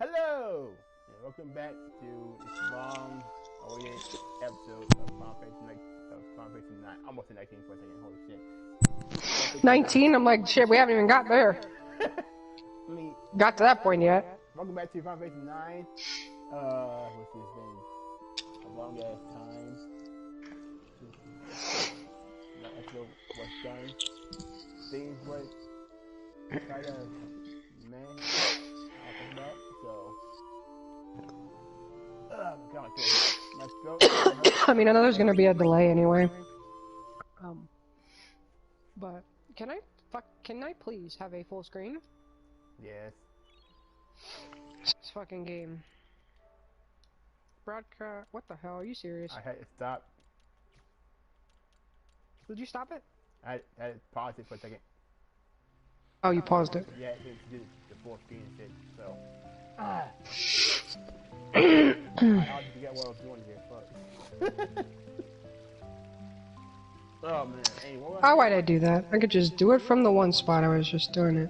Hello, and welcome back to this long awaited episode of Final Fantasy 9. Almost to 19 for a second. Holy shit. 19? I'm like, shit, we haven't even got there. I mean, Got to that point yet. welcome back to Final Fantasy 9. What's this been? A long ass time. That episode was done. Things was kind of meh after that, so. God, my throat. I mean, I know there's gonna be a delay anyway. But can I please have a full screen? Yes. This fucking game. Broadcast. What the hell? Are you serious? I had to stop. Did you stop it? I had to pause it for a second. Oh, you paused it. Yeah, it did the full screen and shit, so. I always forget what I was doing here, fuck. Oh man, hey, what was Oh, why'd I do that? I could just do it from the one spot I was just doing it.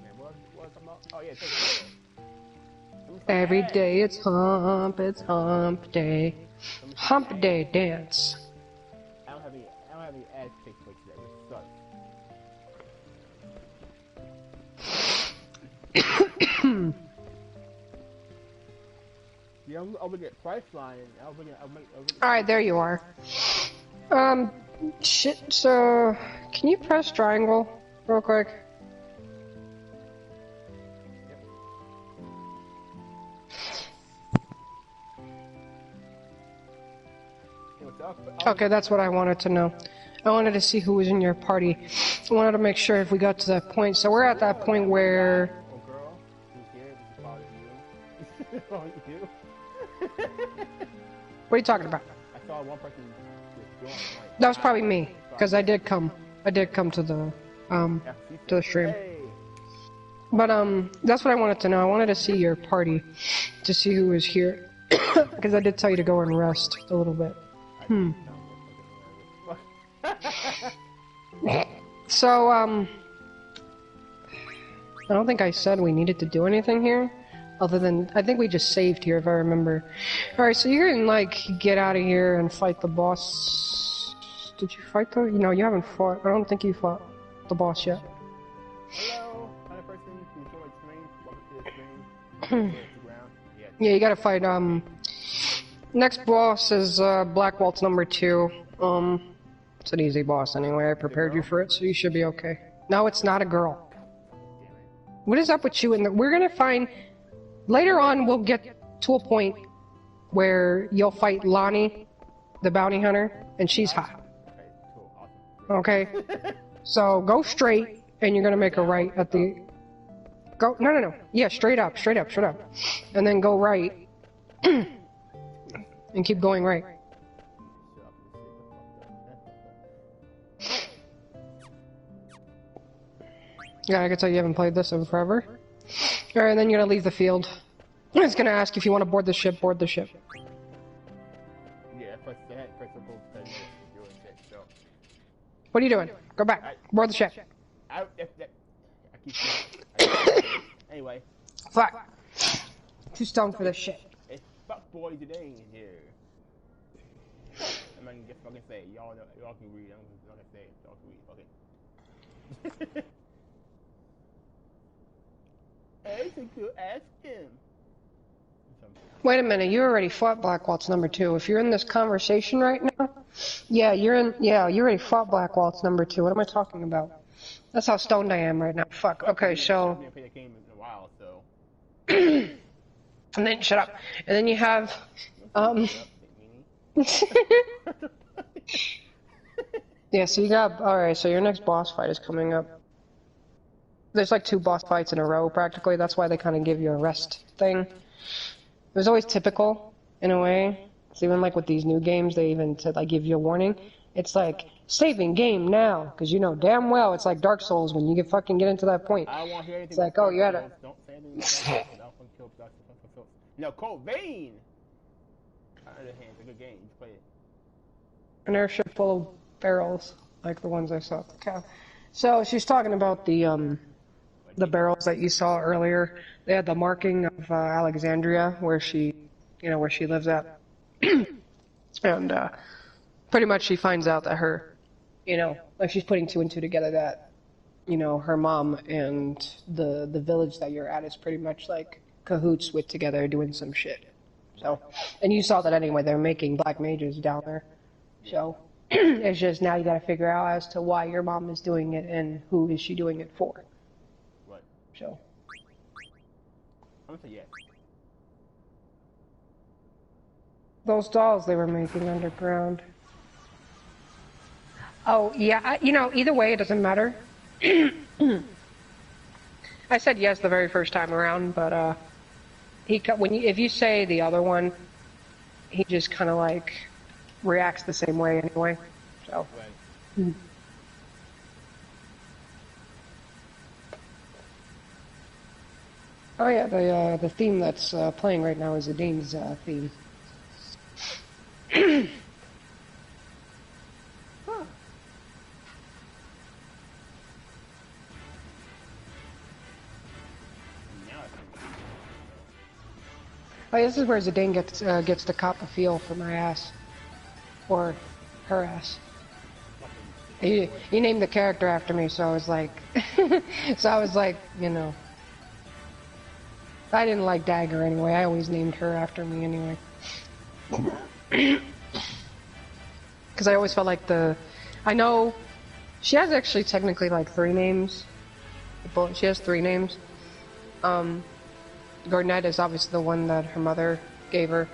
Man, what was I about? Oh yeah, take it. Every day it's hump day. Hump day dance. I don't have any ad pics for today, which sucks. Yeah, I'm looking at Priceline. Alright, there you are. Shit, so... Can you press triangle real quick? Okay, that's what I wanted to know. I wanted to see who was in your party. I wanted to make sure if we got to that point. So we're at that point where... Oh, girl, who's here? This is probably you. Oh, you? What are you talking about? I saw one person just join. Like, That was probably me, because I did come to the stream. Hey. But that's what I wanted to know. I wanted to see your party, to see who was here, because I did tell you to go and rest a little bit. So I don't think I said we needed to do anything here, other than I think we just saved here if I remember. All right, so you can like get out of here and fight the boss. Did you fight the? No, you haven't fought. I don't think you fought the boss yet. Hello, other person. Can you show my screen? Welcome to the screen. Yeah, you gotta fight, next boss is, Black Waltz number 2. It's an easy boss anyway, I prepared you for it, so you should be okay. No, it's not a girl. What is up with you we're gonna find, later on we'll get to a point where you'll fight Lonnie, the bounty hunter, and she's hot. Okay, cool, Okay? So, go straight, and you're gonna make a right at the... No. Yeah, straight up. And then go right. And keep going right. Yeah, I can tell you haven't played this in forever. Alright, and then you're gonna leave the field. It's gonna ask if you want to board the ship, board the ship. Yeah, press the head, press the both buttons, doing shit, so. What are you doing? Go back. Board the ship. I keep anyway. Fuck. Too stoned for this shit. It's fuck boy today in here. I'm gonna just fucking say, y'all can read, I'm just gonna say, y'all can read, okay. I think you ask him. Wait a minute, you already fought Black Waltz number 2. If you're in this conversation right now, you already fought Black Waltz number 2. What am I talking about? That's how stoned I am right now. Fuck. Okay, so... I haven't played that game in a while, so... And then, shut up. And then you have, yeah, so you got... Alright, so your next boss fight is coming up. There's like 2 boss fights in a row, practically. That's why they kind of give you a rest thing. It was always typical, in a way. So even like with these new games, they even said, like, give you a warning. It's like, saving game now, because you know damn well it's like Dark Souls when you fucking get into that point. I won't hear anything. It's like, oh, you had a... Don't say anything. No, Cold Vein! On the other hand, it's a good game. You play it. An airship full of barrels, like the ones I saw at the cow. So she's talking about the the barrels that you saw earlier, they had the marking of Alexandria, where she, where she lives at. And pretty much she finds out that her, like she's putting two and two together that, her mom and the village that you're at is pretty much like cahoots with together doing some shit. So, and you saw that anyway, they're making black mages down there. So, it's just now you gotta figure out as to why your mom is doing it and who is she doing it for. What? So. I'm gonna say yes. Those dolls they were making underground. Oh, yeah, either way, it doesn't matter. I said yes the very first time around, but, if you say the other one, he just kind of like reacts the same way anyway. So. Right. Oh yeah, the theme that's playing right now is Adane's theme. Oh, this is where Zidane gets to cop a feel for my ass. Or her ass. He named the character after me, so I was like... I didn't like Dagger anyway, I always named her after me anyway. Because I always felt like I know... She has actually technically like 3 names. She has 3 names. Gordonette is obviously the one that her mother gave her,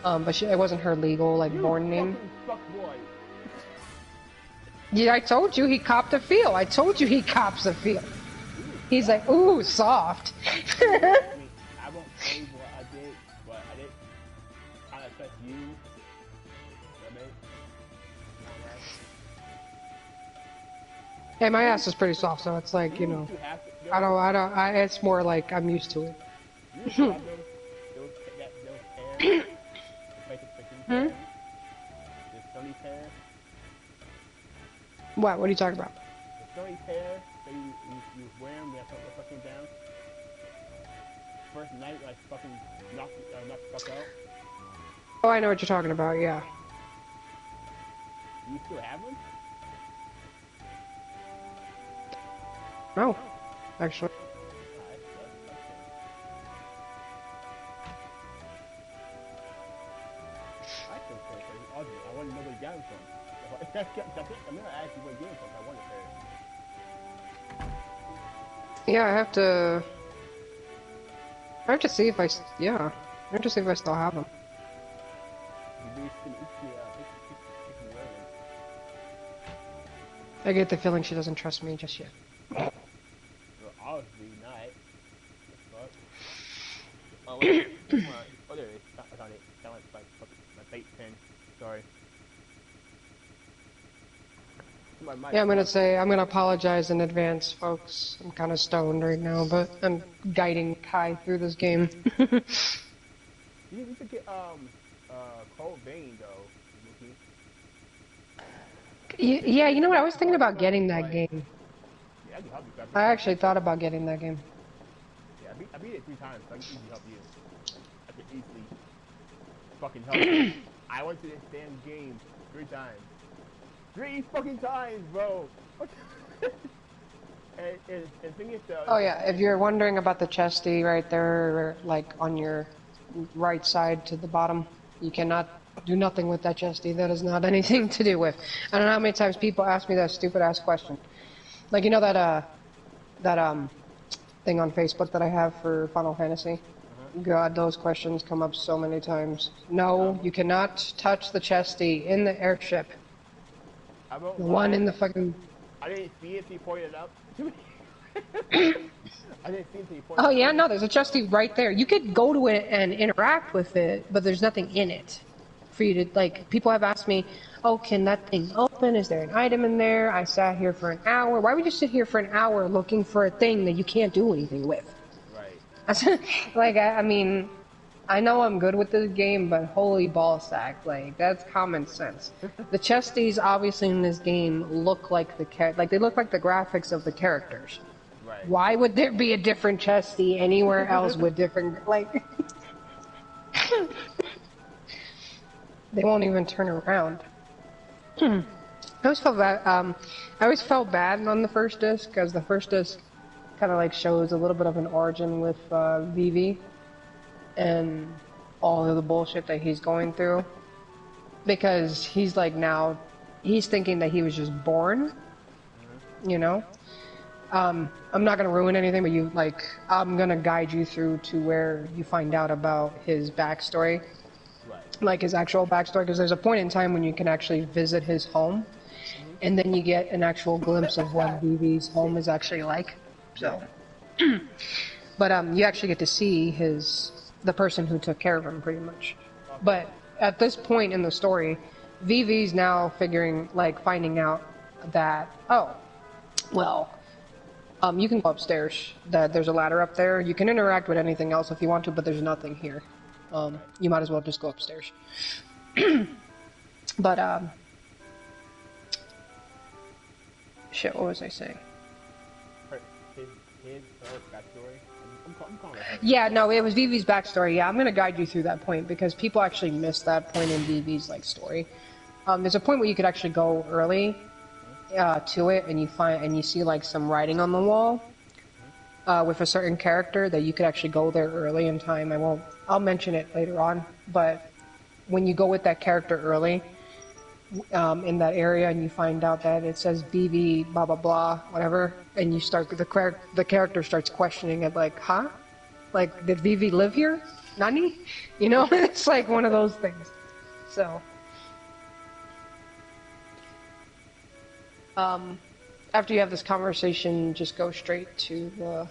but it wasn't her legal, like, born name. Yeah, I told you he copped a feel. I told you he cops a feel. He's like, ooh, soft. I won't say what I did, but I did kind of affect you. Hey, my ass is pretty soft, so it's like, it's more like I'm used to it. Those hair, Hmm? the Sony's hair. What are you talking about? The Sony's hair that you wear when I put the fucking down. First night, like fucking knocked the fuck out. Oh, I know what you're talking about, yeah. Do you still have them? No, actually. I want to know where you got them from. That's it. I'm gonna ask you where you get them from. I want it there. Yeah, I have to see if I still have them. I get the feeling she doesn't trust me just yet. Well, obviously not. What the fuck? Oh, wait. Oh, there it is. I found it. That one's like my fake pen. Sorry. Yeah, I'm gonna apologize in advance, folks. I'm kind of stoned right now, but I'm guiding Kai through this game. You should get Cold Vein though. Yeah, you know what? I was thinking about getting that game. Yeah, I can help you. I actually thought about getting that game. Yeah, I beat it 3 times, so I can easily help you. I can easily fucking help you. I went to this damn game 3 times. 3 fucking times, bro! What the and the thing is, oh yeah, if you're wondering about the chesty right there, like on your right side to the bottom, you cannot do nothing with that chesty. That is not anything to do with. I don't know how many times people ask me that stupid ass question. Like, you know that thing on Facebook that I have for Final Fantasy? God, those questions come up so many times. No, you cannot touch the chesty in the airship. The one in the fucking... I didn't see it, he pointed it out to me. I didn't see it, he pointed it out. Oh yeah, no, there's a chesty right there. You could go to it and interact with it, but there's nothing in it. For you to, like, people have asked me, oh, can that thing open? Is there an item in there? I sat here for an hour. Why would you sit here for an hour looking for a thing that you can't do anything with? Right. Like, I mean, I know I'm good with this game, but holy ballsack, like, that's common sense. The chesties, obviously, in this game look like they look like the graphics of the characters. Right. Why would there be a different chesty anywhere else with different, like... They won't even turn around. I always felt bad, I always felt bad on the first disc, because the first disc kind of like shows a little bit of an origin with, Vivi, and all of the bullshit that he's going through. Because he's like now, he's thinking that he was just born, you know? I'm not gonna ruin anything, but I'm gonna guide you through to where you find out about his backstory. Right. Like his actual backstory, because there's a point in time when you can actually visit his home, and then you get an actual glimpse of what Vivi's home is actually like. So, but you actually get to see the person who took care of him, pretty much. But at this point in the story, Vivi's now finding out that, oh, well, you can go upstairs. That there's a ladder up there. You can interact with anything else if you want to, but there's nothing here. You might as well just go upstairs. But, shit, what was I saying? Her backstory? I'm calling it her. Yeah, no, it was Vivi's backstory. Yeah, I'm gonna guide you through that point, because people actually miss that point in Vivi's, story. There's a point where you could actually go early, to it, and you see, some writing on the wall, with a certain character that you could actually go there early in time. I'll mention it later on, but when you go with that character early, in that area, and you find out that it says Vivi, blah blah blah, whatever, and you start the character starts questioning it, huh? Did Vivi live here? Nani? You know, it's like one of those things. So, after you have this conversation, just go straight to the,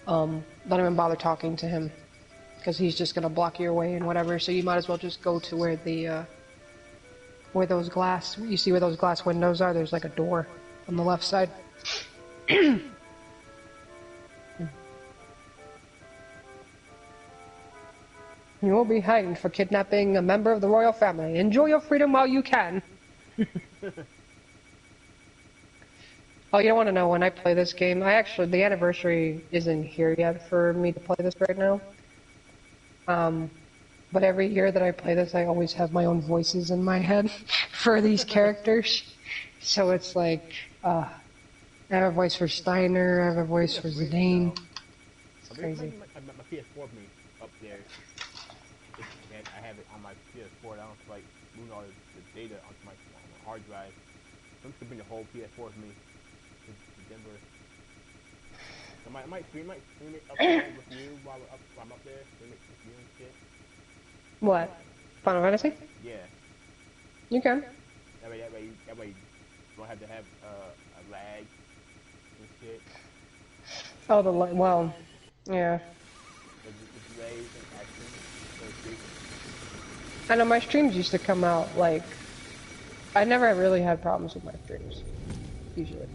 don't even bother talking to him, because he's just gonna block your way and whatever, so you might as well just go to where where those glass windows are. There's a door on the left side. You will be hanged for kidnapping a member of the royal family. Enjoy your freedom while you can. Oh, you don't want to know, when I play this game, the anniversary isn't here yet for me to play this right now. But every year that I play this, I always have my own voices in my head for these characters. So it's I have a voice for Steiner, I have a voice for Zidane. It's crazy. My PS4 of me upstairs. I have it on my PS4. I don't feel like moving all the data onto my hard drive. So I'm just gonna bring the whole PS4 with me to Denver. I might stream it up there with you while I'm up there. Stream it with you and shit. What? Final Fantasy? Yeah. You can. That way you don't have to have a lag and shit. Oh, well, yeah. The delay in action, so to speak. I know my streams used to come out I never really had problems with my streams, usually.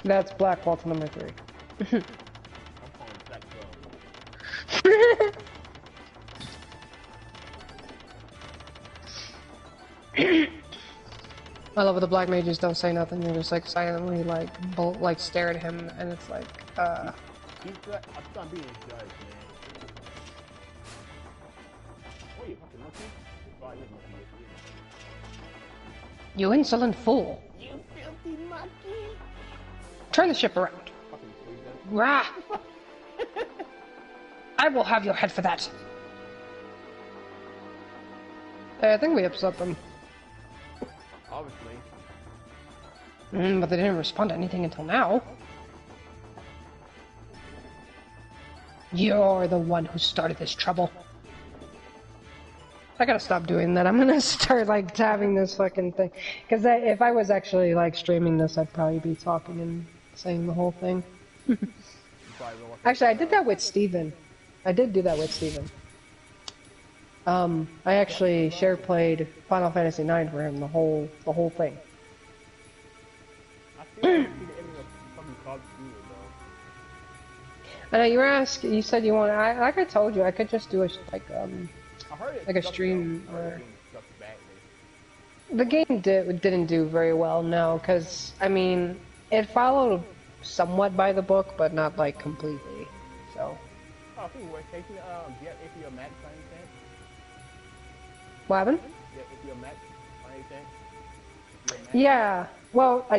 That's Black Vault number 3. I'm calling Black 12. I love it, the black mages don't say nothing, you're just silently stare at him, and it's I'm being judged, man. Oh, you fucking monkey? Oh, I live monkey. You insolent fool! You filthy monkey! Turn the ship around. Fucking freedom. Rah! I will have your head for that. Hey, I think we upset them. Obviously. But they didn't respond to anything until now. You're the one who started this trouble. I gotta stop doing that. I'm gonna start tabbing this fucking thing. Because if I was actually streaming this, I'd probably be talking and saying the whole thing. Actually, I did that with Steven. I did do that with Steven. I actually share played Final Fantasy IX for him, the whole thing. I feel like the ending of fucking Call of Duty, though. I know you said you want. Like I told you, I could just do a I heard it like a sucked, stream though. I heard or... the game sucked badly. The game didn't do very well, no, because, I mean, it followed somewhat by the book, but not, like, completely, so... Oh, people were taking, get APO Max by any chance? What happened? Get APO Max by any chance? APO Max? Yeah, well, I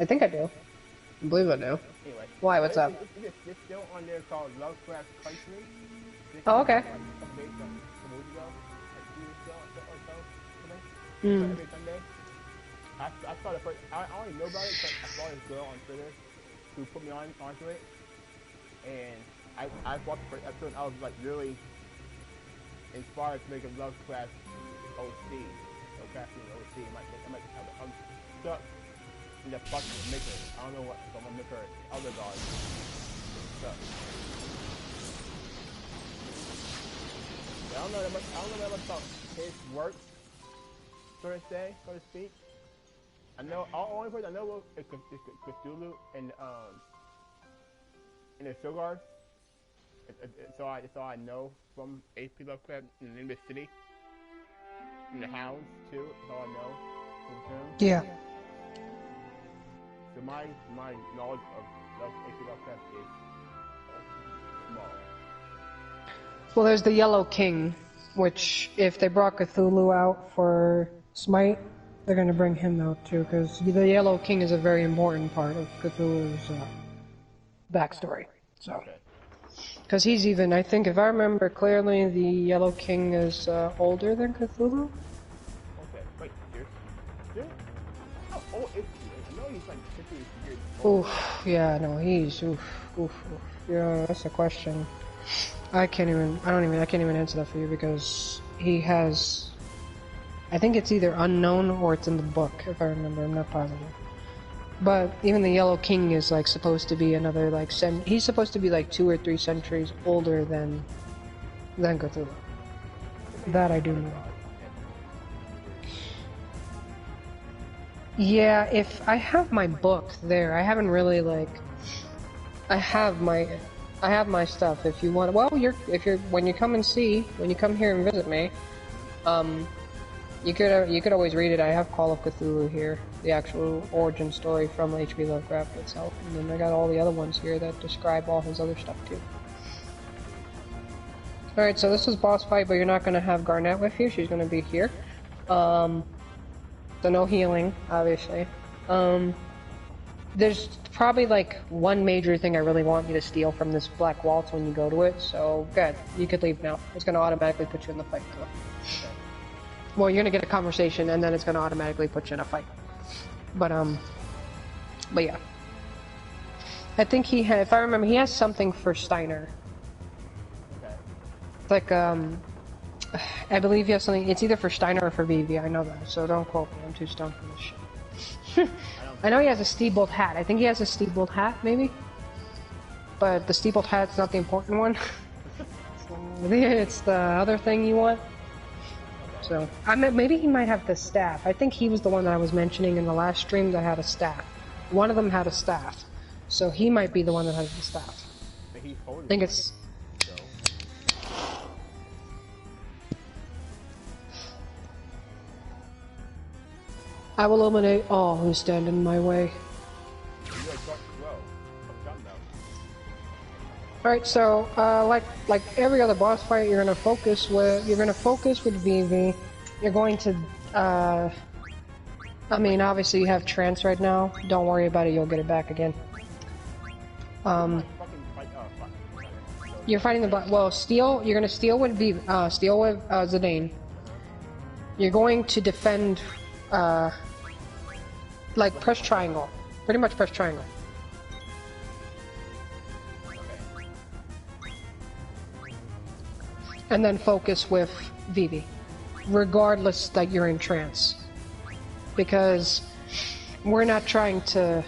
think I do. I believe I do. Anyway. Why, what's up? It's still on there called Lovecraft Country. Oh, okay. Every Sunday. I saw the first. I only know about it because I saw this girl on Twitter who put me onto it, and I watched the first episode. And I was like really inspired to make a Lovecraft OC. Lovecraftian OC. I might have I'm stuck in the fucking maker. I don't know what. So I'm gonna make her other dog. Stuck. I don't know that much about his work, so to speak. I know the only person I know is Cthulhu and the Shogar. So I know from H.P. Lovecraft in Nimbus City, and the Hounds too. That's all I know from him. Yeah. So my knowledge of H.P. Lovecraft is small. Well, there's the Yellow King, which, if they brought Cthulhu out for Smite, they're gonna bring him out too, because the Yellow King is a very important part of Cthulhu's backstory. So, because he's even, I think, if I remember clearly, the Yellow King is older than Cthulhu. Okay, wait, here? How old is he? I know he's like 50 years old. Oof, yeah, no, he's, oof. Yeah, that's a question. I can't even answer that for you because he has, I think it's either unknown or it's in the book, if I remember, I'm not positive. But even the Yellow King is like supposed to be another like he's supposed to be like 2 or 3 centuries older than Cthulhu. That I do know. Yeah, if I have my book there, I haven't really like, I have my stuff. If you want, well, when you come here and visit me, you could always read it. I have Call of Cthulhu here, the actual origin story from H.P. Lovecraft itself, and then I got all the other ones here that describe all his other stuff too. All right, so this is boss fight, but you're not gonna have Garnet with you. She's gonna be here. So no healing, obviously. There's probably like one major thing I really want you to steal from this Black Waltz when you go to it, so good. You could leave now. It's gonna automatically put you in the fight. Okay. Well, you're gonna get a conversation, and then it's gonna automatically put you in a fight. But yeah. I think if I remember, he has something for Steiner. Okay. It's like, I believe he has something, it's either for Steiner or for Vivi, I know that, so don't quote me, I'm too stoned for this shit. I know he has a Steebolt hat. I think he has a Steebolt hat, maybe? But the Steebolt hat's not the important one. It's the other thing you want. So, maybe he might have the staff. I think he was the one that I was mentioning in the last stream that had a staff. One of them had a staff. So he might be the one that has the staff. I think it's... I will eliminate all who stand in my way. Alright, so like every other boss fight, you're gonna focus with Vivi. You're going to I mean, obviously you have trance right now. Don't worry about it, you'll get it back again. You're fighting the black. Well, steal. You're gonna steal with Zidane. You're going to defend. Like press triangle. Pretty much press triangle. And then focus with Vivi, regardless that you're in trance, because we're not trying to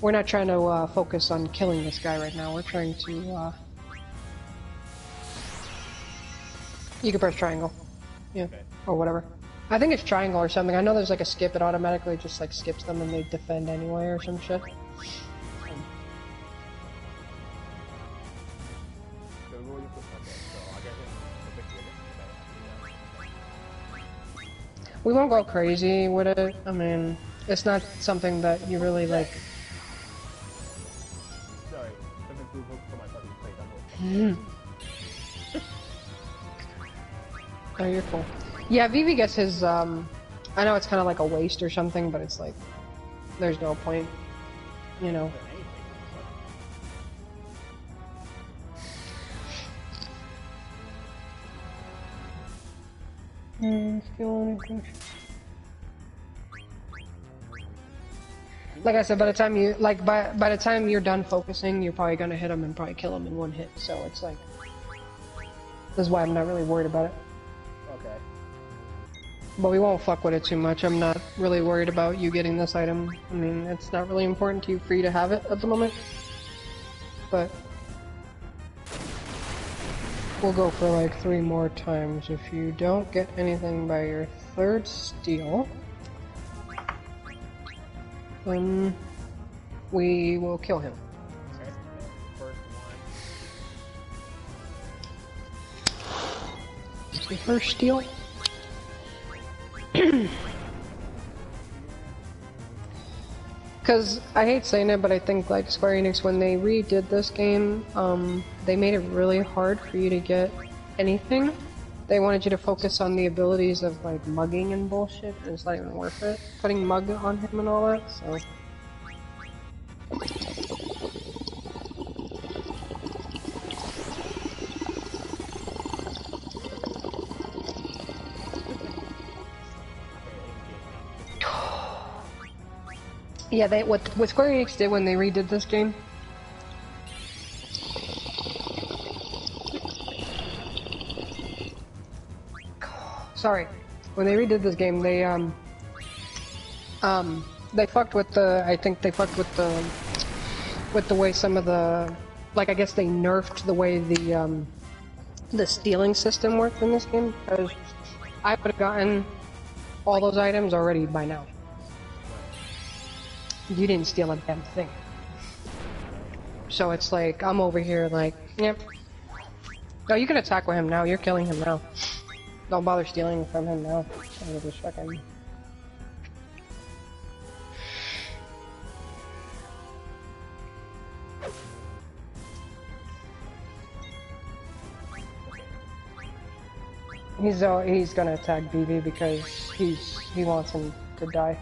focus on killing this guy right now. We're trying to. You can press triangle, yeah, or whatever. I think it's triangle or something. I know there's like a skip. It automatically just like skips them and they defend anyway or some shit. We won't go crazy with it. I mean, it's not something that you really like. Sorry, something flew for my fucking plate. Oh, you're cool. Yeah, Vivi gets his, I know it's kind of like a waste or something, but it's like, there's no point, you know. Like I said, by the time you by the time you're done focusing, you're probably gonna hit him and probably kill him in one hit. So it's like, this is why I'm not really worried about it. Okay. But we won't fuck with it too much. I'm not really worried about you getting this item. I mean, it's not really important to you for you to have it at the moment. But we'll go for like 3 more times. If you don't get anything by your 3rd steal, then we will kill him. Okay. First one. Your first steal. Because I hate saying it, but I think like Square Enix, when they redid this game, they made it really hard for you to get anything. They wanted you to focus on the abilities of like mugging and bullshit, and it's not even worth it. Putting mug on him and all that, so. Yeah, what Square Enix did when they redid this game. Sorry, when they redid this game, they fucked with the. I think they fucked with the way some of the, like I guess they nerfed the way the stealing system worked in this game, because I would have gotten all those items already by now. You didn't steal a damn thing. So it's like, I'm over here like, yep. No, you can attack with him now, you're killing him now. Don't bother stealing from him now. I'll just fucking... He's gonna attack BB because he wants him to die.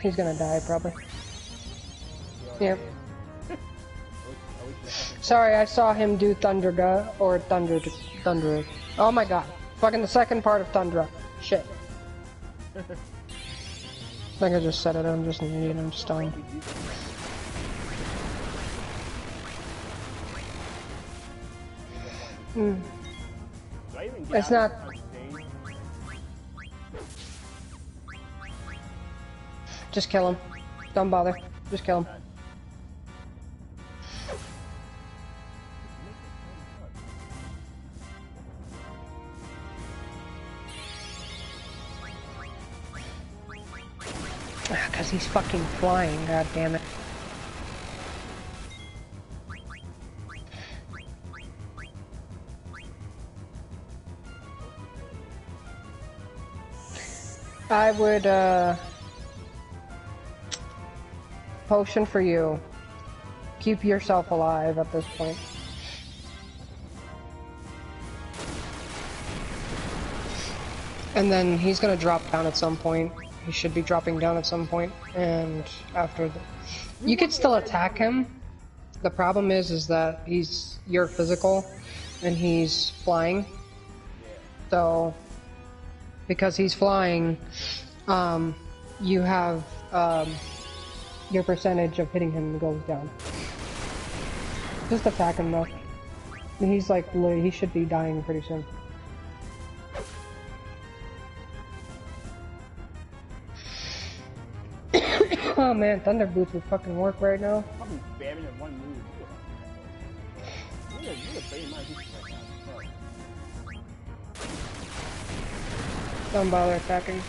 He's gonna die, probably. Yep. Sorry, I saw him do Thunder or Thunder. Oh my god. Fucking the second part of Thundra. Shit. I think I just said it, I'm just an idiot, I'm stoned. It's not... Just kill him. Don't bother. Just kill him. Because he's fucking flying, god damn it. I would, potion for you. Keep yourself alive at this point. And then he's gonna drop down at some point. He should be dropping down at some point, and after the... You could still attack him. The problem is that you're physical, and he's flying. So, because he's flying, you have, your percentage of hitting him goes down. Just attack him though. He's like, he should be dying pretty soon. Oh man, Thunder Boots would fucking work right now. Probably spamming in one move. You're baiting my pieces right now. Don't bother attacking.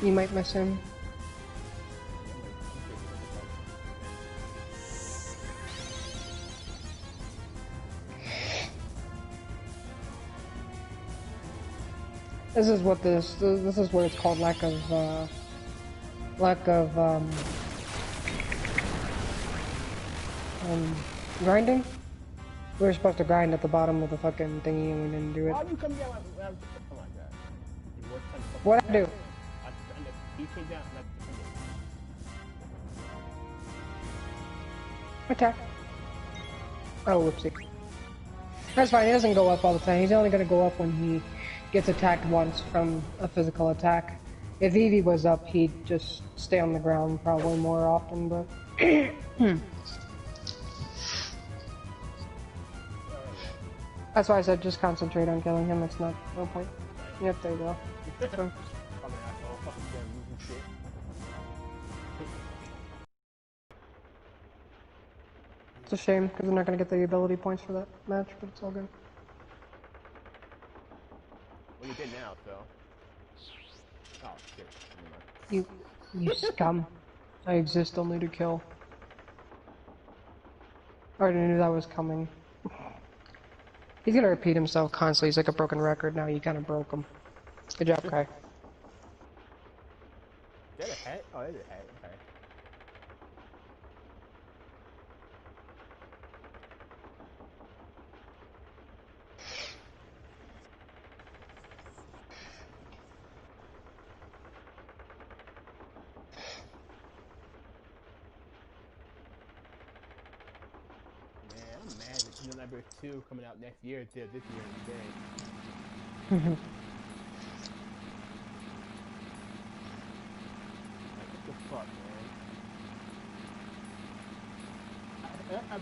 You might miss him. This is what this is what it's called, lack of grinding. We were supposed to grind at the bottom of the fucking thingy and we didn't do it. Why you come down like, oh my god. What'd I do? He came down and I Attack. Oh, whoopsie. That's fine, he doesn't go up all the time. He's only gonna go up when he gets attacked once from a physical attack. If Eevee was up, he'd just stay on the ground probably more often, but... That's why I said just concentrate on killing him, it's not, no point. Yep, there you go. So. It's a shame, because we're not going to get the ability points for that match, but it's all good. Well, you did now, so... Oh, shit. You scum. I exist only to kill. I already knew that was coming. He's gonna repeat himself constantly, he's like a broken record now, you kinda broke him. Good job, Kai. Is that a hat? Oh, that is a hat, okay. I'm mad that number 2 coming out next year instead of this year today. Like, what the fuck, man? I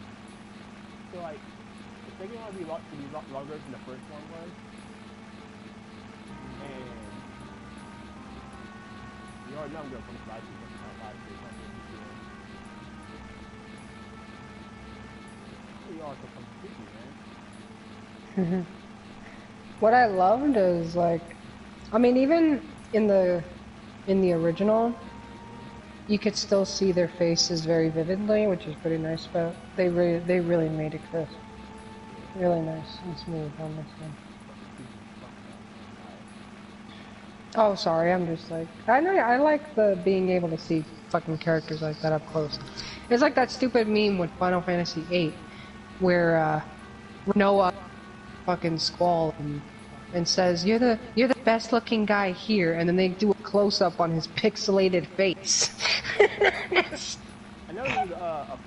feel like the second one would be longer than the first one was. And you already know I'm going to put 5 2, 5 3, 5 3, you are so completely, man. What I loved is like, I mean, even in the original, you could still see their faces very vividly, which is pretty nice. But they really made it crisp, really nice and smooth on this one. Oh, sorry, I'm just like, I know, I like the being able to see fucking characters like that up close. It's like that stupid meme with Final Fantasy VIII, where Noah fucking Squall and says, "You're the best looking guy here," and then they do a close up on his pixelated face. I know there's a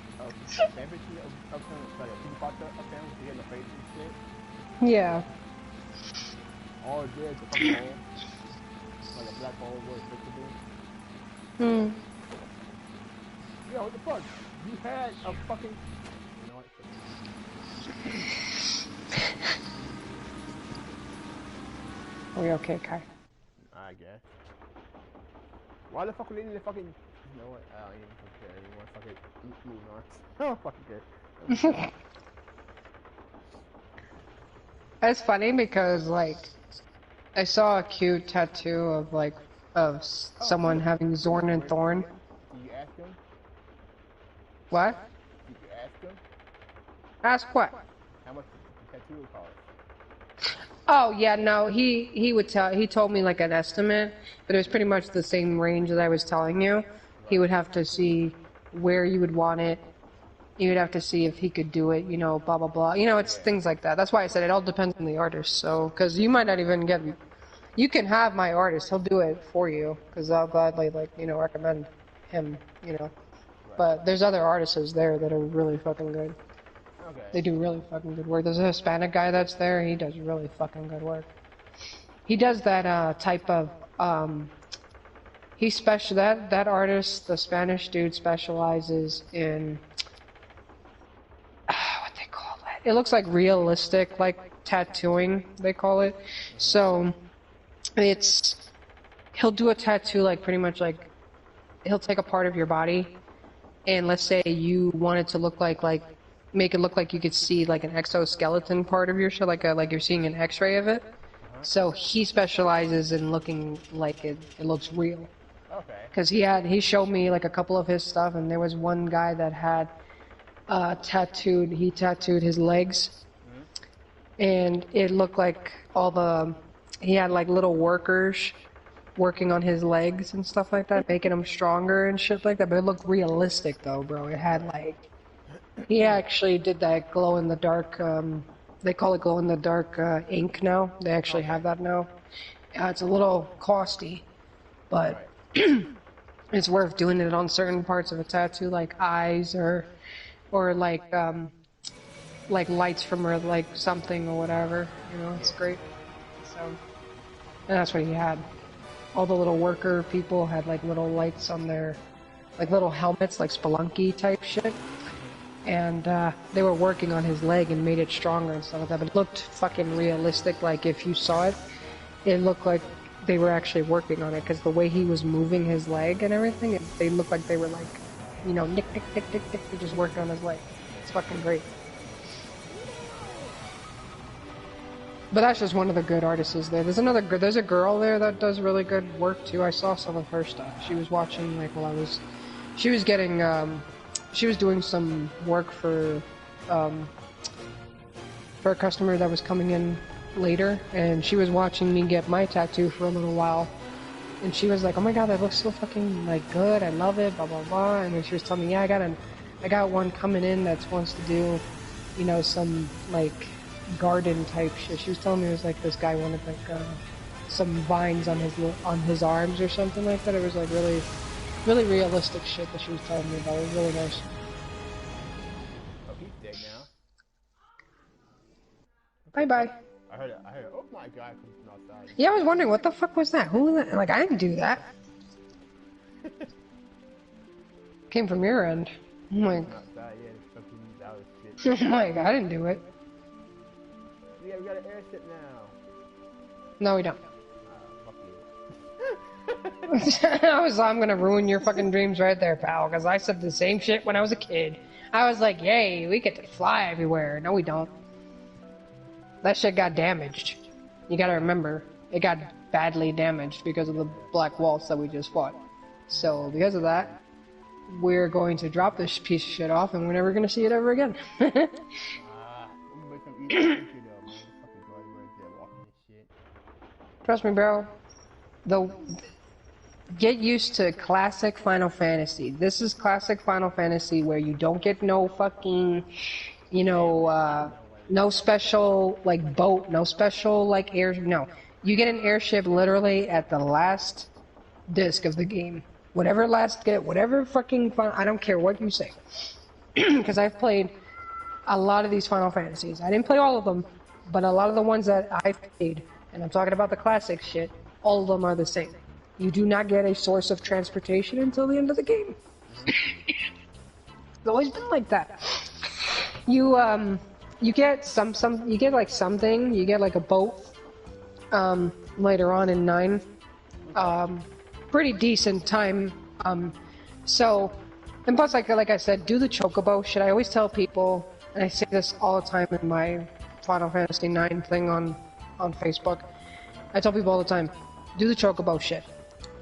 favorite of like a people popped up there with the face and shit. Yeah. All it did is a fucking hole. Like a black hole where it's fixable. Yo, what the fuck? You had a fucking... You know what? Are we okay, Kai? I guess. Why the fuck would they need to fucking... You know what? I don't even care anymore. Fuck it. Moving on. Oh, fucking good. It's funny because, like, I saw a cute tattoo of, like, someone having Zorn and Thorn. Did you ask him? What? Did you ask him? Ask what? How much the tattoo would cost? Oh, yeah, no, he told me, like, an estimate, but it was pretty much the same range that I was telling you. He would have to see where you would want it. You would have to see if he could do it, you know, blah, blah, blah. You know, it's things like that. That's why I said it all depends on the artist, so, because you might not even get... You can have my artist, he'll do it for you, because I'll gladly, like, you know, recommend him, you know. But there's other artists there that are really fucking good. Okay. They do really fucking good work. There's a Hispanic guy that's there, he does really fucking good work. He does that, type of, that artist, the Spanish dude, specializes in... what they call it? It looks like realistic, like, tattooing, they call it. So... he'll do a tattoo like pretty much like, he'll take a part of your body, and let's say you want it to look like make it look like you could see like an exoskeleton part of your shit, like you're seeing an X-ray of it. So he specializes in looking like it looks real. Okay. Because he showed me like a couple of his stuff, and there was one guy that had he tattooed his legs, and it looked like all the he had like little workers working on his legs and stuff like that, making him stronger and shit like that. But it looked realistic though, bro. It had like, he actually did that glow in the dark. They call it glow in the dark ink now. They actually have that now. It's a little costly, but it's worth doing it on certain parts of a tattoo, like eyes or like lights from or like something or whatever. You know, it's great. So, and that's what he had. All the little worker people had like little lights on their, like little helmets, like Spelunky type shit. And they were working on his leg and made it stronger and stuff like that. But it looked fucking realistic. Like if you saw it, it looked like they were actually working on it, because the way he was moving his leg and everything, they looked like they were like, you know, nick, nick, nick, nick, nick, they just working on his leg. It's fucking great. But that's just one of the good artists there. There's a girl there that does really good work too. I saw some of her stuff. She was watching like while she was getting, she was doing some work for a customer that was coming in later, and she was watching me get my tattoo for a little while. And she was like, "Oh my god, that looks so fucking like good. I love it, blah blah blah." And then she was telling me, "Yeah, I got one coming in that wants to do, you know, some like garden type shit." She was telling me it was like this guy wanted like some vines on his arms or something like that. It was like really realistic shit that she was telling me about. It was really nice. Oh, he's dead now. Bye bye. I heard it. Oh my god, comes from outside. Yeah, I was wondering what the fuck was that? Who was that? Like, I didn't do that. Came from your end. Oh my. Outside, yeah, fucking that was shit. Oh my god, I didn't do it. Yeah, we got an airship now. No, we don't. Fuck you. I'm gonna ruin your fucking dreams right there, pal, because I said the same shit when I was a kid. I was like, yay, we get to fly everywhere. No, we don't. That shit got damaged. You gotta remember, it got badly damaged because of the black waltz that we just fought. So, because of that, we're going to drop this piece of shit off and we're never gonna see it ever again. I'm gonna make some easy shit though, man. Fucking go right there walking this shit. Trust me, bro. Get used to classic Final Fantasy. This is classic Final Fantasy where you don't get no fucking, you know, no special, like, boat, no special, like, air, no. You get an airship literally at the last disc of the game. Whatever fucking, I don't care what you say. Because I've played a lot of these Final Fantasies. I didn't play all of them, but a lot of the ones that I've played, and I'm talking about the classic shit, all of them are the same. You do not get a source of transportation until the end of the game. It's always been like that. You get you get like something, you get like a boat, later on in 9. Pretty decent time, so, and plus like I said, do the chocobo shit. I always tell people, and I say this all the time in my Final Fantasy 9 thing on Facebook, I tell people all the time, do the chocobo shit.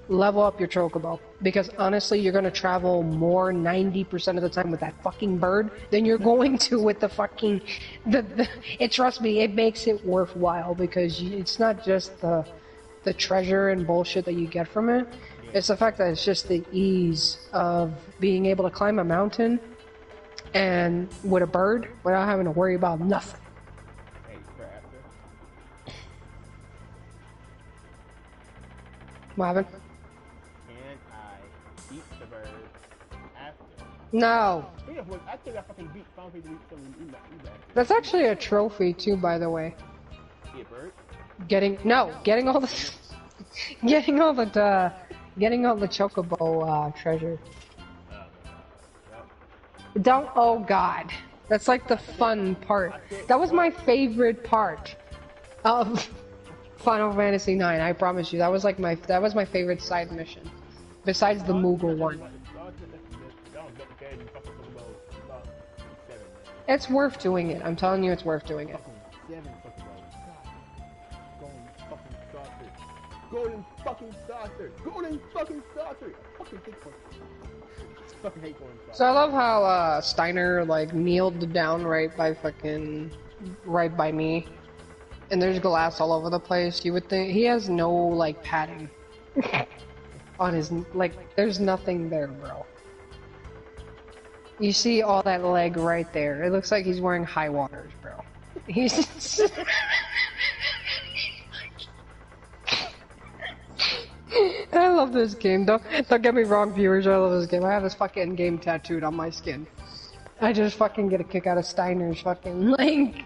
Level up your chocobo, because honestly, you're gonna travel more 90% of the time with that fucking bird than you're going to with the fucking trust me, it makes it worthwhile, because it's not just the treasure and bullshit that you get from it. It's the fact that it's just the ease of being able to climb a mountain and with a bird without having to worry about nothing. Hey, after. What happened? Can I eat the bird after? No. Yeah, well, after that fucking beat, Final Fantasy beat something, eat that. That's actually a trophy too, by the way. See a bird? Getting all the chocobo treasure. Don't, oh god. That's like the fun part. That was my favorite part of Final Fantasy 9, I promise you. That was my favorite side mission. Besides the Moogle one. It's worth doing it. I'm telling you, it's worth doing it. Golden fucking saucer! Golden fucking saucer! Fucking hate one. Fucking hate golden saucer. So I love how Steiner like kneeled down right by me. and there's glass all over the place. You would think he has no like padding on his like. There's nothing there, bro. You see all that leg right there. It looks like he's wearing high waters, bro. He's just... I love this game. Don't get me wrong, viewers. I love this game. I have this fucking game tattooed on my skin. I just fucking get a kick out of Steiner's fucking like.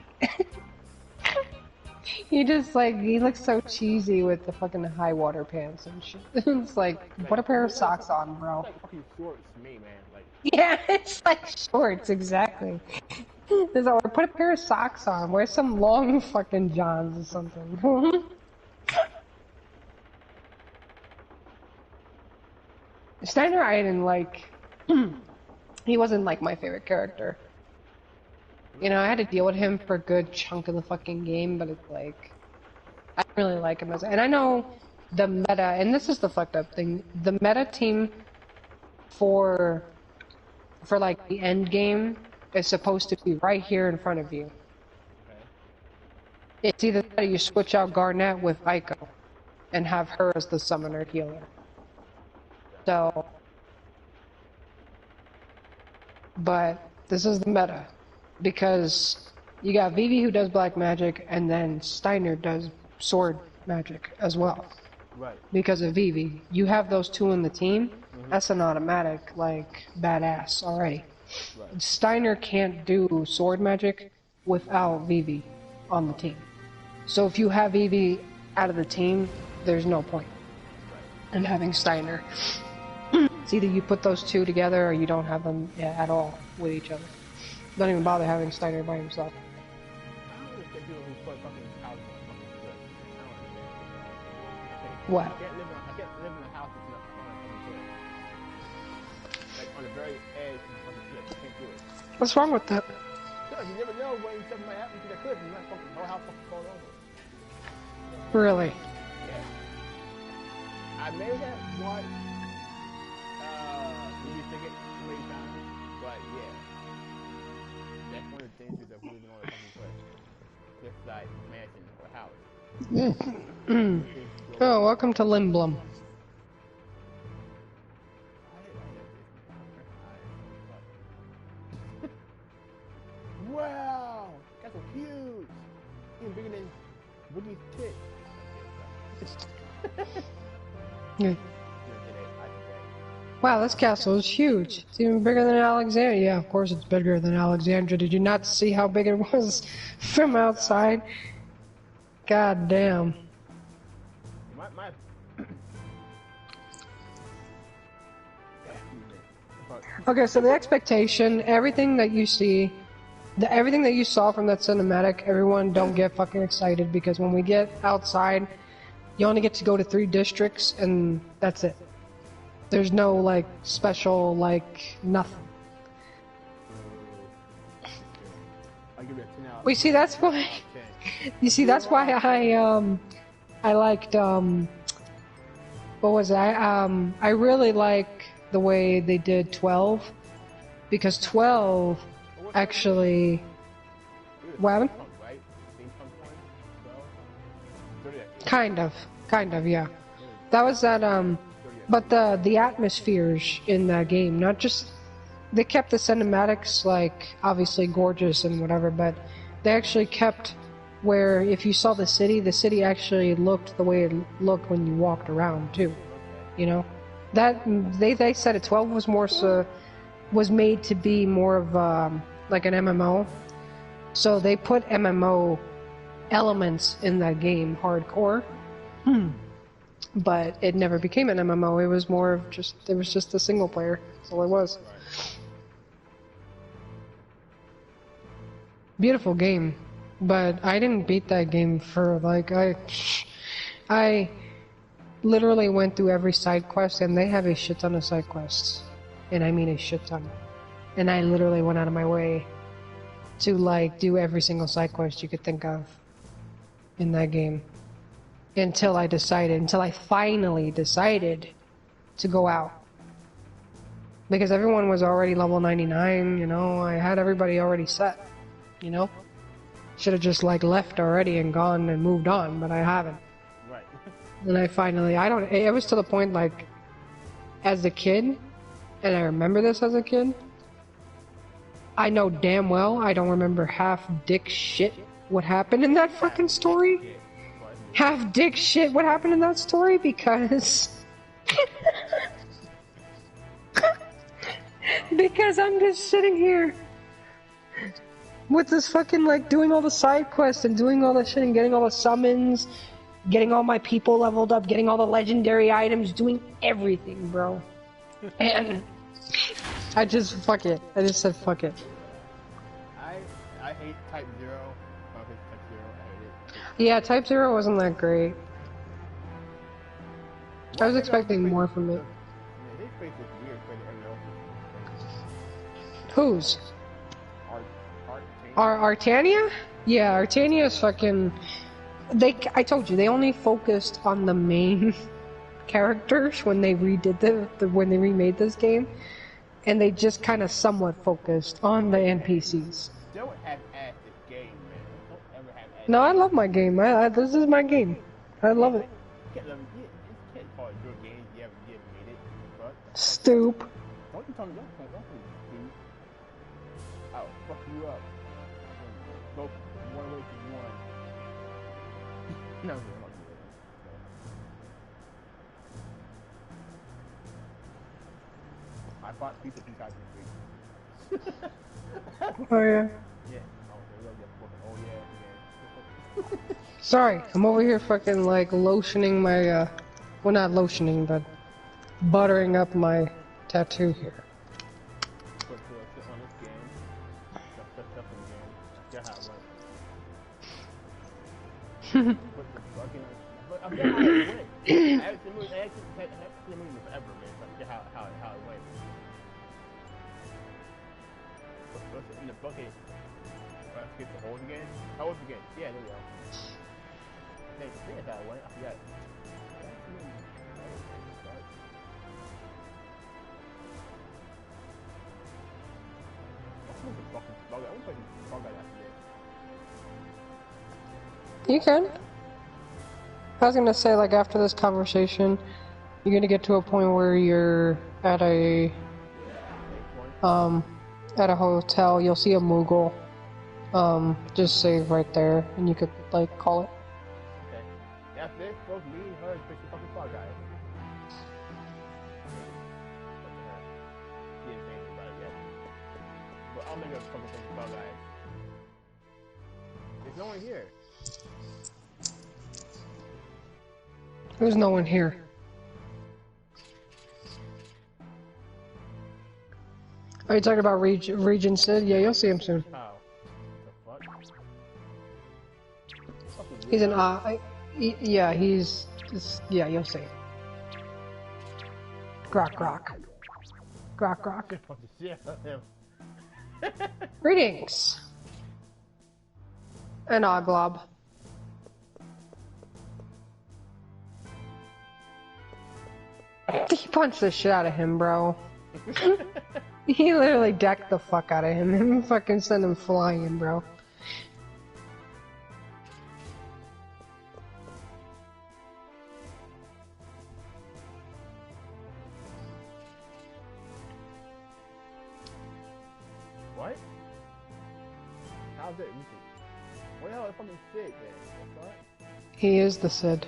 He just like he looks so cheesy with the fucking high water pants and shit. It's like put a pair of socks on, bro. It's like fucking shorts to me, man. Like. Yeah, it's like shorts, exactly. There's or put a pair of socks on. Wear some long fucking johns or something. Steiner, I didn't like. He wasn't like my favorite character. You know, I had to deal with him for a good chunk of the fucking game, but it's like I don't really like him as. And I know the meta, and this is the fucked up thing. The meta team for like the end game is supposed to be right here in front of you. Okay. It's either that or you switch out Garnet with Aiko and have her as the summoner healer. So, but this is the meta because you got Vivi who does black magic and then Steiner does sword magic as well. Right. Because of Vivi, you have those two in the team. That's an automatic, like, badass already. Right. Steiner can't do sword magic without Vivi on the team. So if you have Vivi out of the team, there's no point in having Steiner. It's either you put those two together or you don't have them at all with each other. Don't even bother having Steiner by himself. What? I can't live in a house that's not fun. Like on the very edge of the fucking cliff. I can't do it. What's wrong with that? Because you never know when something might happen to that cliff and you might fucking know how fucking fall over. Really? Yeah. I may have watched Movie Ticket too many times, but yeah. That's one of the things is that living on a fucking cliff. Cliffside mansion or house. Oh, welcome to Limblum. Wow! That's so huge! Even bigger than Woodie's tit. Yeah. Wow, this castle is huge. It's even bigger than Alexandria. Yeah, of course it's bigger than Alexandria. Did you not see how big it was from outside? God damn. Okay, so the expectation, everything that you see, everything that you saw from that cinematic, everyone don't get fucking excited because when we get outside, you only get to go to 3 districts and that's it. There's no like special like nothing. We see that's why. You see that's why I liked what was it? I really like the way they did 12 because 12 actually. What happened? Kind of, yeah. That was that but the atmospheres in that game, not just they kept the cinematics like obviously gorgeous and whatever, but they actually kept where if you saw the city actually looked the way it looked when you walked around too. You know, that they said it 12 was more was made to be more of like an MMO, so they put MMO elements in that game hardcore. But it never became an MMO. It was more of just a single player. That's all it was. Beautiful game, but I didn't beat that game for like I literally went through every side quest, and they have a shit ton of side quests, and I mean a shit ton. And I literally went out of my way to like do every single side quest you could think of in that game. Until I finally decided to go out. Because everyone was already level 99, you know, I had everybody already set, you know? Should have just like left already and gone and moved on, but I haven't. Right. And I finally, I don't, it was to the point like, as a kid, and I remember this as a kid, I know damn well I don't remember half dick shit what happened in that fucking story. Yeah. But Half dick shit what happened in that story because... because I'm just sitting here with this fucking, like, doing all the side quests and doing all that shit and getting all the summons, getting all my people leveled up, getting all the legendary items, doing everything, bro. And I just, fuck it. I just said fuck it. I hate Type 0. I hate Type 0. I hate it. Yeah, Type 0 wasn't that great. I was expecting more from it. Yeah, his face is weird compared to everyone else's. Whose? Art Artania? Yeah, Artania's fucking... I told you, they only focused on the main characters when they redid when they remade this game. And they just kind of somewhat focused on the NPCs. Don't have ass this game, man. Don't ever have ass. No, I love my game. This is my game. I love it. You can't call it your game. You haven't made it. Fuck. Stoop. Don't you tell me don't Steve. I'll fuck you up. Go one away from one. No, I'm not doing that. I bought pizza 2 times this week. Oh, yeah. Yeah. Oh, yeah. Sorry, I'm over here fucking, like, lotioning my, well, not lotioning, but buttering up my tattoo here. Put shit on this game. Stuff in the game. Yeah, how it works. Put the fucking... But I'm getting how it went. I haven't seen the movie in forever, man. So I forget how it went. Put it in the bucket. Skip the holes again. How was the game? Yeah, there we go. I think that's how it went. I forgot. You can. I was gonna say, like, after this conversation, you're gonna get to a point where you're at a hotel, you'll see a Moogle. Just save right there, and you could, like, call it. Okay. That's it. Both me and her fix the fucking Fall Guy. She didn't say anything about it yet. But I'll make a fucking fix the Fall Guy. There's no one here. There's no one here. Are you talking about Regent Sid? Yeah, you'll see him soon. How? What the fuck? He's an yeah, he's just, yeah, you'll see. Grok grok. Grok grok. Fuck the shit out of him. Greetings. An Oglob. He punched the shit out of him, bro. He literally decked the fuck out of him and fucking sent him flying, bro. What? How's it? What the hell is fucking Sid, man? What? He is the Sid.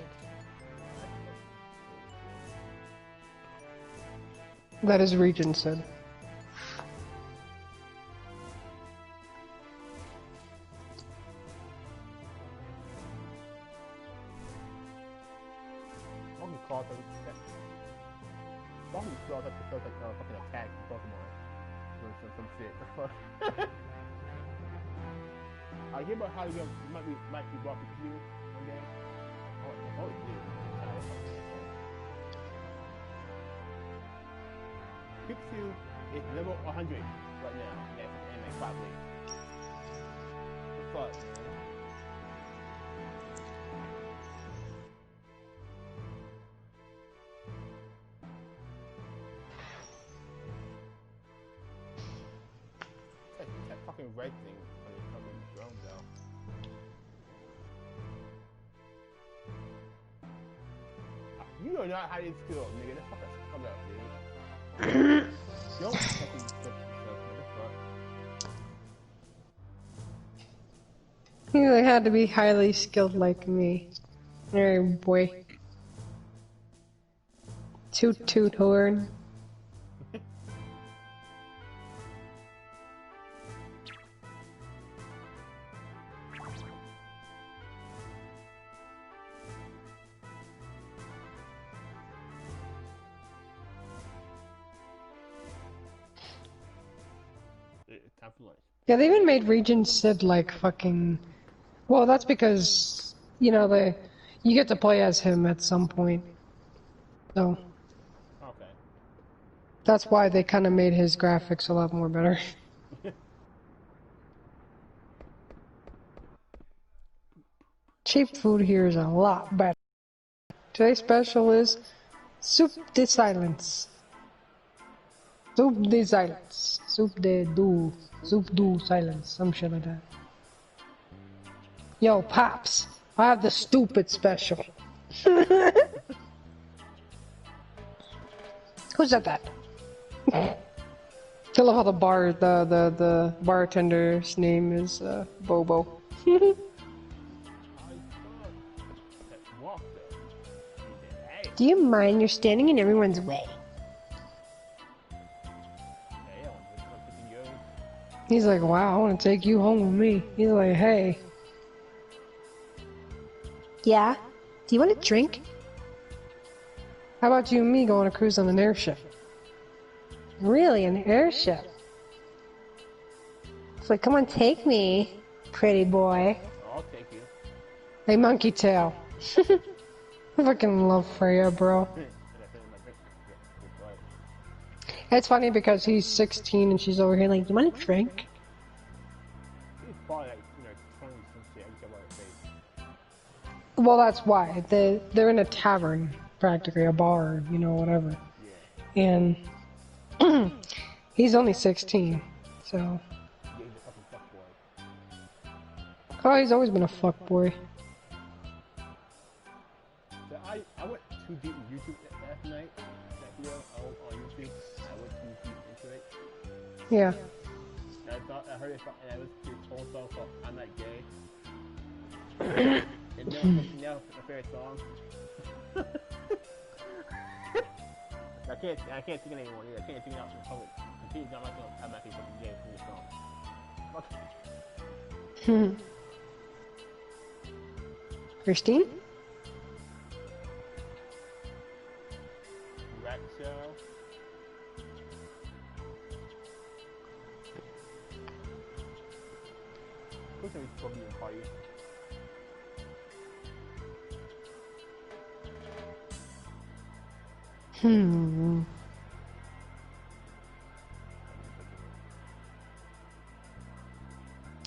That is Regent Sid. Fucking claws like fucking claws like fucking attack Pokemon or some shit. I hear about how you might be brought to you one day. Oh, yeah. Pikachu is level 100 right now. Yeah, and like 5 weeks. What the fuck, man? That fucking red thing on your fucking drone, though. You are not highly skilled, nigga. That's fucking come up, dude. Don't fucking stuff yourself, You really had to be highly skilled like me. Alright, boy. Toot toot horn. Time for lunch. Yeah, they even made Regent Sid like fucking. Well, that's because you know you get to play as him at some point. So Okay. that's why they kind of made his graphics a lot more better. Cheap food here is a lot better. Today's special is soup de silence. Soup de silence. Soup do silence. Some shit like that. Yo, Pops, I have the stupid special. Who said that? I love how the bartender's name is Bobo. Do you mind you're standing in everyone's way? He's like, wow, I want to take you home with me. He's like, hey. Yeah? Do you want a drink? How about you and me going on a cruise on an airship? Really, an airship? It's like, come on, take me, pretty boy. I'll take you. Hey, Monkey Tail. I fucking love Freya, bro. It's funny because he's 16 and she's over here like, you want a drink? He's probably like, 20 some shit. I just got his face. Well, that's why. They're in a tavern, practically, a bar, whatever. Yeah. And he's only 16, so... Yeah, he's a fucking fuckboy. Oh, he's always been a fuckboy. So I went too deep in YouTube last night. That video on YouTube. I went too deep into it. Yeah. And I heard it, and I listened to his whole song called I'm Not Gay. And now my favorite song. I can't sing it anymore either. I can't sing it out in public. I'm not gonna have my people gay from this song. Christine? Rat show. Who's gonna be supposed to be in party?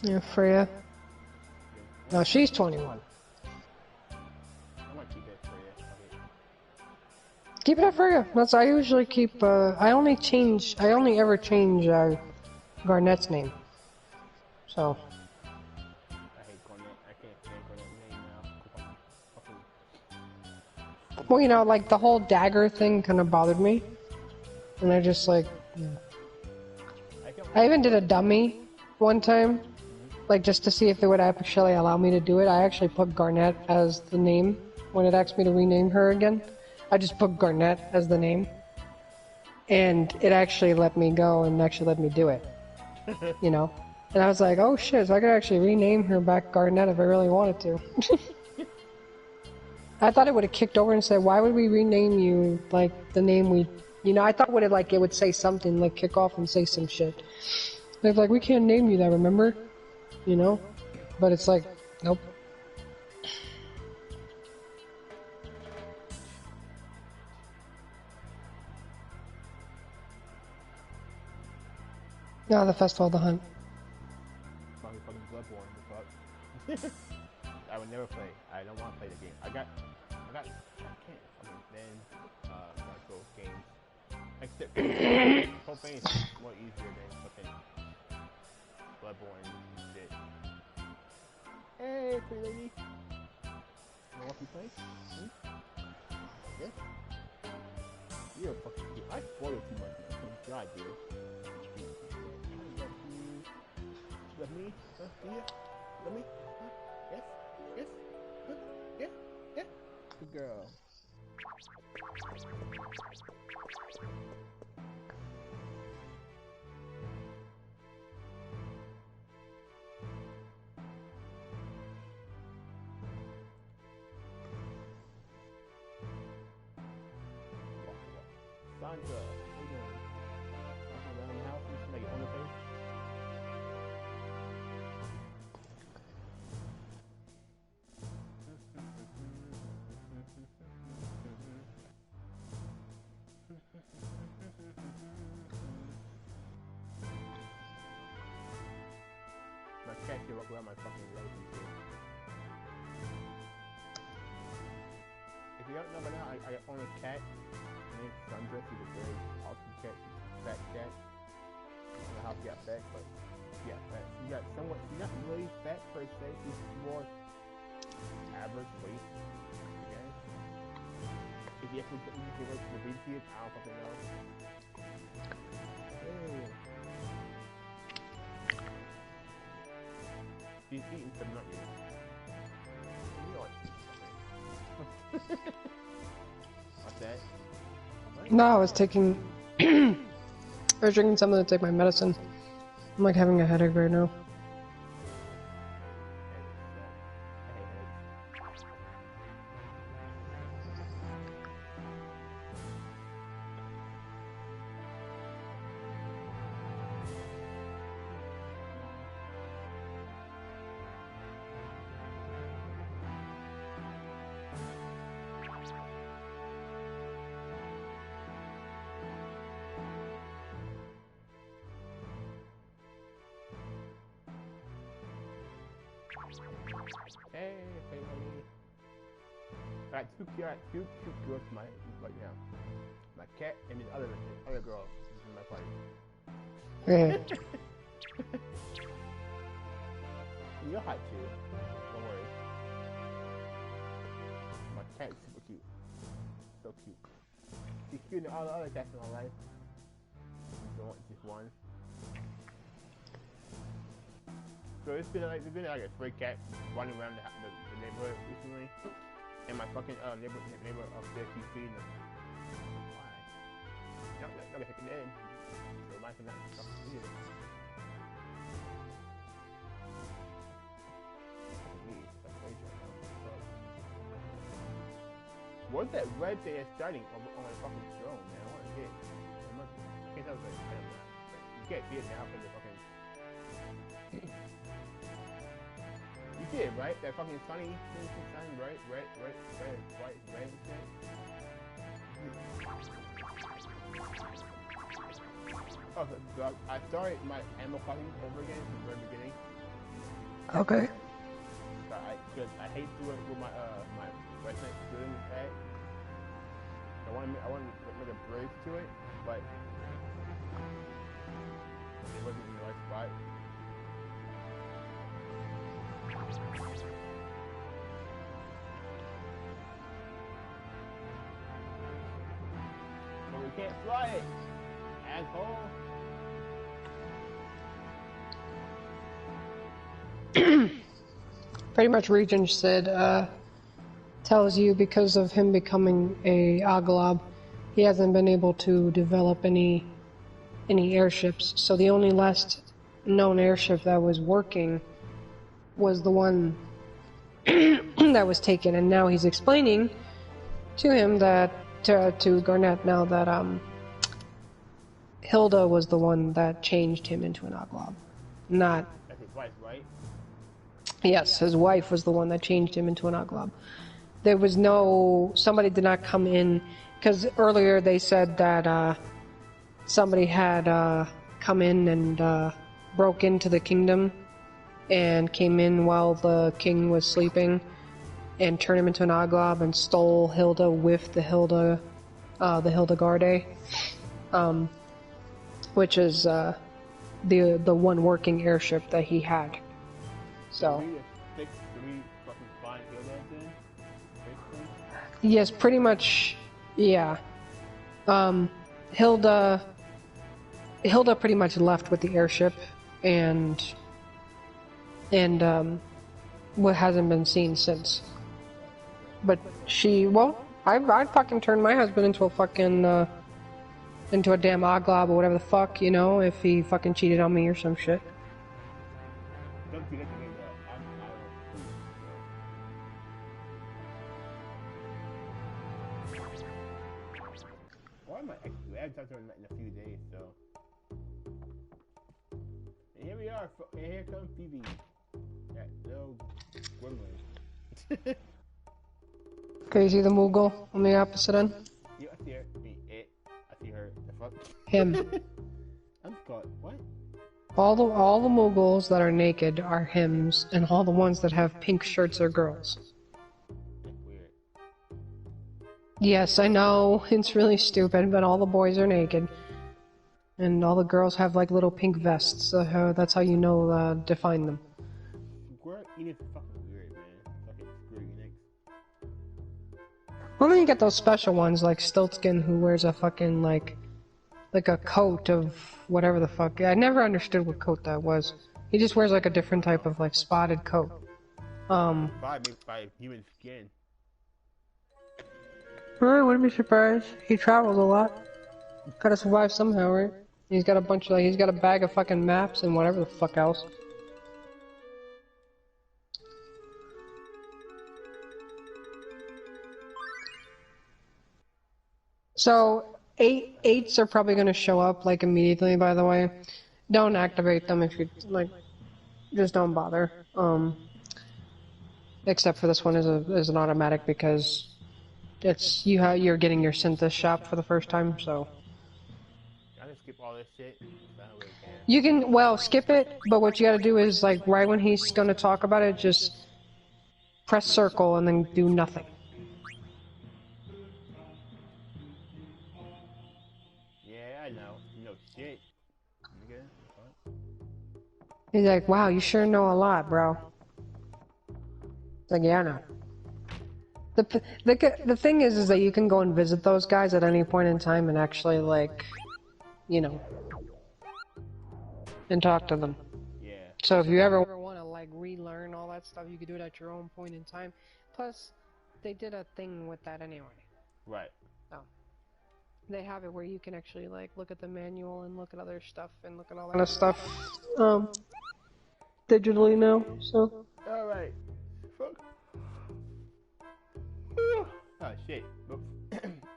Yeah, Freya. No, she's 21. I might keep it for you. Keep it at Freya. I usually keep, I only ever change, Garnet's name. So. I hate Garnet. I can't stand Garnet's name now. Well, like the whole dagger thing kind of bothered me. And I just like, I even did a dummy one time. Like just to see if it would actually allow me to do it. I actually put Garnet as the name when it asked me to rename her again. I just put Garnet as the name. And it actually let me go and actually let me do it. And I was like, oh shit, so I could actually rename her back Garnet if I really wanted to. I thought it would have kicked over and said, why would we rename you like the name we... I thought it would say something, like kick off and say some shit. They're like, we can't name you that, remember? But it's like, nope. No, the Festival of the Hunt. Fucking Bloodborne, the fuck. I would never play. I don't want to play the game. I can't. Dark Souls games. Except Profane is more easier than fucking Bloodborne shit. Hey, pretty lady. Wanna walk you play? Hmm? Yes? You're fucking cute. I spoil you too much, man. Oh, God, dude. Love me? Huh? Yeah? Love me? Huh? Yes? Yes? Huh? Yeah? Yeah? Good girl. Sandra, what are you doing? Walking around the house? You should make it on the place. My cat can walk around my fucking legs and shit. If you don't know by now, I own a cat. Her name's Sandra. She's a very awesome cat. She's a fat cat. I don't know how she got fat, but she got fat. She's not really fat per se. She's more average weight. Okay? If you actually give her to breed kids, I don't fucking know. Hey. She's eating some nuggets. You know what? What's that? What? No, I was taking. I was drinking something to take my medicine. I'm like having a headache right now. Hey, lady. Alright, two cute girls right now. My cat and this other girl is in my party. Yeah. You're hot too. Don't worry. My cat is super cute. So cute. She's cute than all the other cats in my life. Just one. So there's been like a stray cat running around the neighborhood recently, and my fucking neighbor upstairs keeps feeding them. Why? Not gonna hit the end. So mine can not stop feeding them. What's that red thing that's starting on my fucking throne, man? I want to see it. I can't tell if it's like, I don't know. You can't see it now because the fucking. You see it, right? That fucking sunny sun, right, white, red, and shit. Oh, so I started my Animal Crossing over again from the very beginning. Okay. Because I hate doing it with my Resident Evil pad. I want to make a bridge to it, but it wasn't in the right spot. So we can't fly it, asshole. Pretty much Regent said, tells you because of him becoming a Oglob, he hasn't been able to develop any airships. So the only last known airship that was working was the one that was taken, and now he's explaining to him that to Garnet now that Hilda was the one that changed him into an Oglob, not. That's his wife, right? Yes, his wife was the one that changed him into an Oglob. There was somebody did not come in, because earlier they said that somebody had come in and broke into the kingdom and came in while the king was sleeping and turned him into an Oglob and stole Hilda with the Hildegarde, which is the one working airship that he had. So. we fucking find Hilda then? Basically? Yes, pretty much. Yeah. Um, Hilda. Hilda pretty much left with the airship, and what hasn't been seen since. But she, well, I'd fucking turn my husband into a fucking into a damn oglob or whatever the fuck, you know, if he fucking cheated on me or some shit. Don't forget to get that. I don't. Why am I actually? I haven't talked to her in a few days, so. And here we are, and here comes Phoebe. That little gremlin. Okay, you see the Moogle on the opposite end? Yeah, I see her. I see her. The fuck? Him. I'm caught. What? All the Moogles that are naked are hims, and all the ones that have pink shirts are girls. That's weird. Yes, I know, it's really stupid, but all the boys are naked. And all the girls have like little pink vests, so that's how you know, define them. Square Enix is fucking weird, man. Fucking Square Enix. Well, then you get those special ones like Stiltskin, who wears a fucking like a coat of whatever the fuck. I never understood what coat that was. He just wears like a different type of like spotted coat. By human skin. I wouldn't be surprised. He travels a lot. Gotta survive somehow, right? He's got a bunch of like, he's got a bag of fucking maps and whatever the fuck else. So, eights are probably gonna show up like immediately, by the way. Don't activate them if you, like, just don't bother. Except for this one is an automatic because it's, you're getting your Synthesis shop for the first time, so. I just skip all this shit. I don't really care. You can, well, skip it, but what you gotta do is, like, right when he's gonna talk about it, just press circle and then do nothing. Yeah, I know. No shit. Nigga. What? He's like, wow, you sure know a lot, bro. It's like, yeah, I know. The thing is that you can go and visit those guys at any point in time and actually, like, you know, and talk to them. Yeah. So if you ever want to, like, relearn all that stuff, you can do it at your own point in time. Plus, they did a thing with that anyway. Right. So, they have it where you can actually, like, look at the manual and look at other stuff and look at all that kind of stuff, digitally now, so. Alright. Fuck. Oh shit. Oops.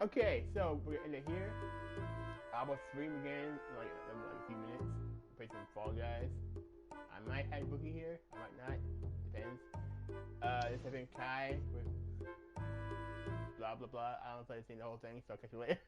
Okay, so we're gonna end it here. I will stream again in like a few minutes. Play some Fall Guys. I might have Bookie here. I might not. Depends. This has been Kai with blah blah blah. I don't play the whole thing, so I'll catch you later.